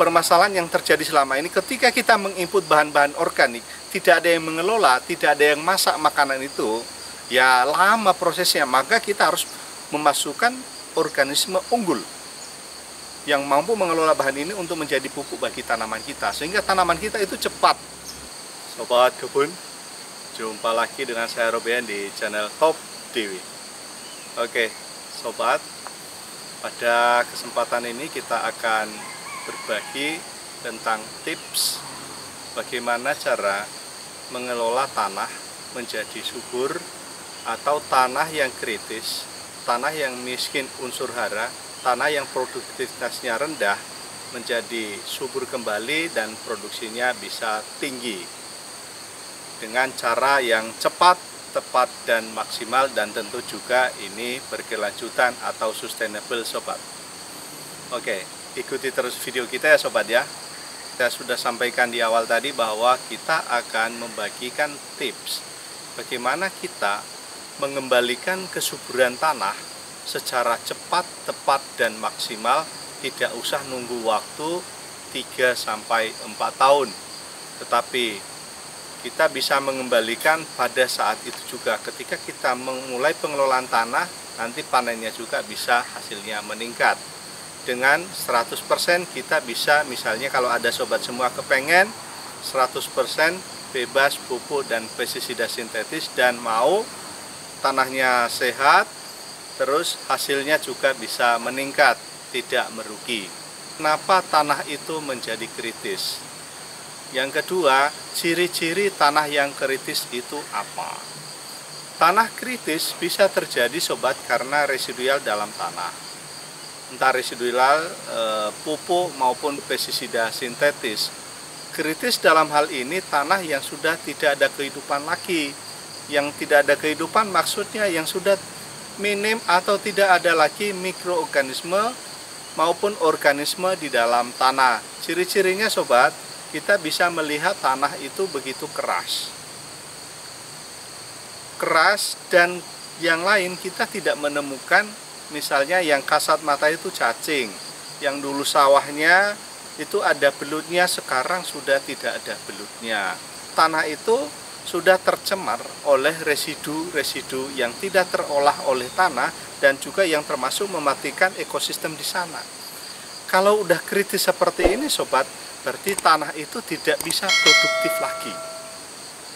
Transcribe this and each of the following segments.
permasalahan yang terjadi selama ini ketika kita menginput bahan-bahan organik, tidak ada yang mengelola, tidak ada yang masak makanan itu, ya lama prosesnya. Maka kita harus memasukkan organisme unggul yang mampu mengelola bahan ini untuk menjadi pupuk bagi tanaman kita, sehingga tanaman kita itu cepat. Sobat kebun, jumpa lagi dengan saya Robian di channel Top Dewi. Oke, sobat, pada kesempatan ini kita akan berbagi tentang tips bagaimana cara mengelola tanah menjadi subur atau tanah yang kritis, tanah yang miskin unsur hara, tanah yang produktivitasnya rendah menjadi subur kembali dan produksinya bisa tinggi dengan cara yang cepat, tepat, dan maksimal, dan tentu juga ini berkelanjutan atau sustainable, sobat. Oke, ikuti terus video kita ya, sobat ya. Saya sudah sampaikan di awal tadi bahwa kita akan membagikan tips bagaimana kita mengembalikan kesuburan tanah secara cepat, tepat, dan maksimal, tidak usah nunggu waktu 3-4 tahun. Tetapi kita bisa mengembalikan pada saat itu juga. Ketika kita memulai pengelolaan tanah, nanti panennya juga bisa hasilnya meningkat. Dengan 100% kita bisa, misalnya kalau ada sobat semua kepengen 100% bebas pupuk dan pestisida sintetis dan mau tanahnya sehat, terus hasilnya juga bisa meningkat, tidak merugi. Kenapa tanah itu menjadi kritis? Yang kedua, ciri-ciri tanah yang kritis itu apa? Tanah kritis bisa terjadi, sobat, karena residual dalam tanah. Entah residual pupuk maupun pestisida sintetis. Kritis dalam hal ini tanah yang sudah tidak ada kehidupan lagi. Yang tidak ada kehidupan maksudnya yang sudah minim atau tidak ada lagi mikroorganisme maupun organisme di dalam tanah. Ciri-cirinya, sobat, kita bisa melihat tanah itu begitu keras. Keras dan yang lain kita tidak menemukan, misalnya yang kasat mata itu cacing. Yang dulu sawahnya itu ada belutnya, sekarang sudah tidak ada belutnya. Tanah itu sudah tercemar oleh residu-residu yang tidak terolah oleh tanah dan juga yang termasuk mematikan ekosistem di sana. Kalau udah kritis seperti ini, sobat, berarti tanah itu tidak bisa produktif lagi.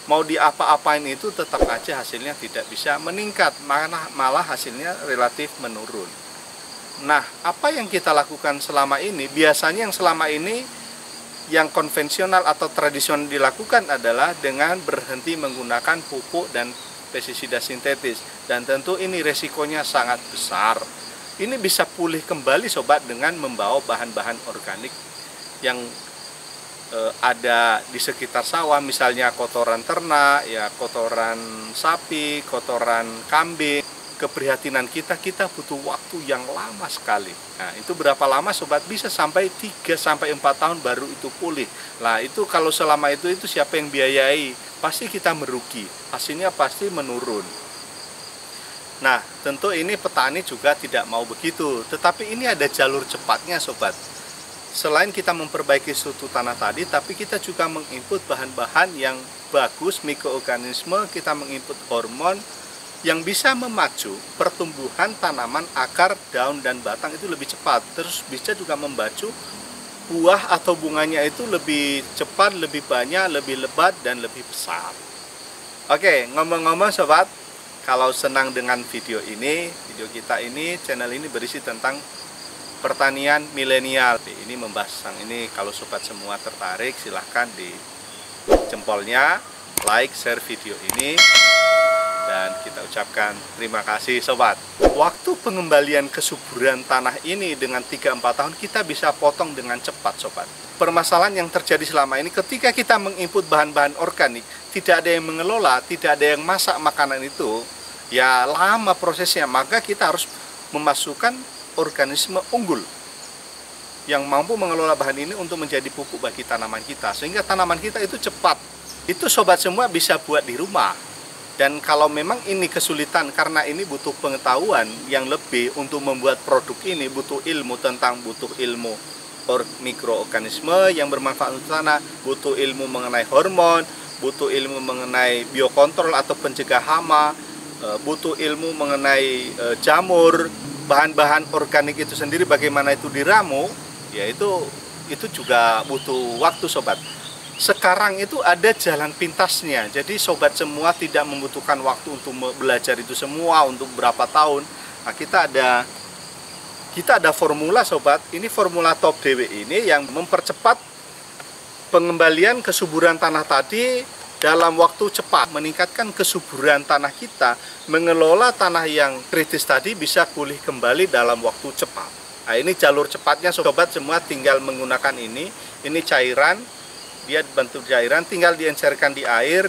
Mau diapa-apain itu tetap aja hasilnya tidak bisa meningkat, malah hasilnya relatif menurun. Nah, apa yang kita lakukan selama ini? Biasanya yang selama ini yang konvensional atau tradisional dilakukan adalah dengan berhenti menggunakan pupuk dan pestisida sintetis. Dan tentu ini resikonya sangat besar. Ini bisa pulih kembali, sobat, dengan membawa bahan-bahan organik yang ada di sekitar sawah, misalnya kotoran ternak, ya kotoran sapi, kotoran kambing. Keprihatinan kita butuh waktu yang lama sekali. Nah, itu berapa lama, sobat? Bisa sampai 3-4 tahun baru itu pulih. Nah, itu kalau selama itu siapa yang biayai? Pasti kita merugi. Hasilnya pasti menurun. Nah, tentu ini petani juga tidak mau begitu. Tetapi ini ada jalur cepatnya, sobat. Selain kita memperbaiki struktur tanah tadi, tapi kita juga menginput bahan-bahan yang bagus, mikroorganisme, kita menginput hormon yang bisa memacu pertumbuhan tanaman, akar, daun, dan batang itu lebih cepat. Terus bisa juga membacu buah atau bunganya itu lebih cepat, lebih banyak, lebih lebat, dan lebih besar. Oke, ngomong-ngomong, sobat, kalau senang dengan video kita ini, channel ini berisi tentang pertanian milenial. Ini membahas ini, kalau sobat semua tertarik, silahkan di jempolnya, like, share video ini, dan kita ucapkan terima kasih, sobat. Waktu pengembalian kesuburan tanah ini dengan 3-4 tahun kita bisa potong dengan cepat, sobat. Permasalahan yang terjadi selama ini ketika kita menginput bahan-bahan organik, tidak ada yang mengelola, tidak ada yang masak makanan itu, ya lama prosesnya. Maka kita harus memasukkan organisme unggul yang mampu mengelola bahan ini untuk menjadi pupuk bagi tanaman kita, sehingga tanaman kita itu cepat. Itu, sobat semua, bisa buat di rumah. Dan kalau memang ini kesulitan karena ini butuh pengetahuan yang lebih untuk membuat produk ini, butuh ilmu mikroorganisme yang bermanfaat untuk tanah, butuh ilmu mengenai hormon, butuh ilmu mengenai biokontrol atau pencegah hama, butuh ilmu mengenai jamur, bahan-bahan organik itu sendiri bagaimana itu diramu, ya itu juga butuh waktu sobat. Sekarang itu ada jalan pintasnya, jadi sobat semua tidak membutuhkan waktu untuk belajar itu semua untuk berapa tahun. Nah, kita ada formula sobat, ini formula Top DW ini yang mempercepat pengembalian kesuburan tanah tadi dalam waktu cepat, meningkatkan kesuburan tanah kita, mengelola tanah yang kritis tadi bisa pulih kembali dalam waktu cepat. Nah, ini jalur cepatnya sobat semua, tinggal menggunakan ini cairan, dia bentuk cairan, tinggal diencerkan di air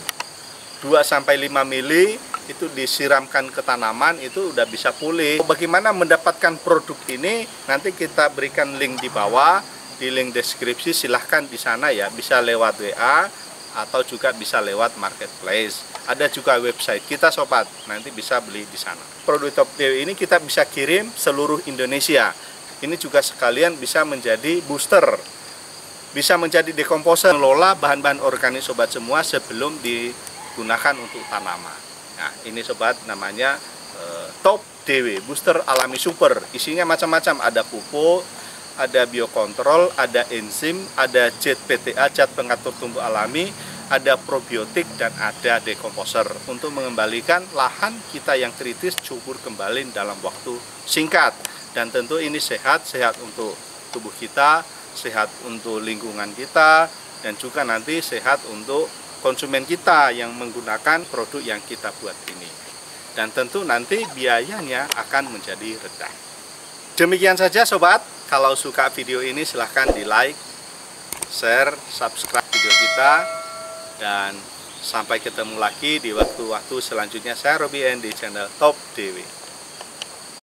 2-5 mili, itu disiramkan ke tanaman, itu udah bisa pulih. Bagaimana mendapatkan produk ini, nanti kita berikan link di bawah, di link deskripsi, silahkan di sana ya, bisa lewat WA, atau juga bisa lewat marketplace. Ada juga website kita sobat, nanti bisa beli di sana. Produk Top DW ini kita bisa kirim seluruh Indonesia. Ini juga sekalian bisa menjadi booster, bisa menjadi dekomposer, mengelola bahan-bahan organik sobat semua sebelum digunakan untuk tanaman. Nah, ini sobat namanya Top DW, booster alami super. Isinya macam-macam, ada pupuk, ada biokontrol, ada enzim, ada zat PTA, zat pengatur tumbuh alami, ada probiotik, dan ada dekomposer untuk mengembalikan lahan kita yang kritis subur kembali dalam waktu singkat. Dan tentu ini sehat untuk tubuh kita, sehat untuk lingkungan kita, dan juga nanti sehat untuk konsumen kita yang menggunakan produk yang kita buat ini. Dan tentu nanti biayanya akan menjadi rendah. Demikian saja sobat. Kalau suka video ini silahkan di like, share, subscribe video kita, dan sampai ketemu lagi di waktu-waktu selanjutnya. Saya Robby di channel Top DW.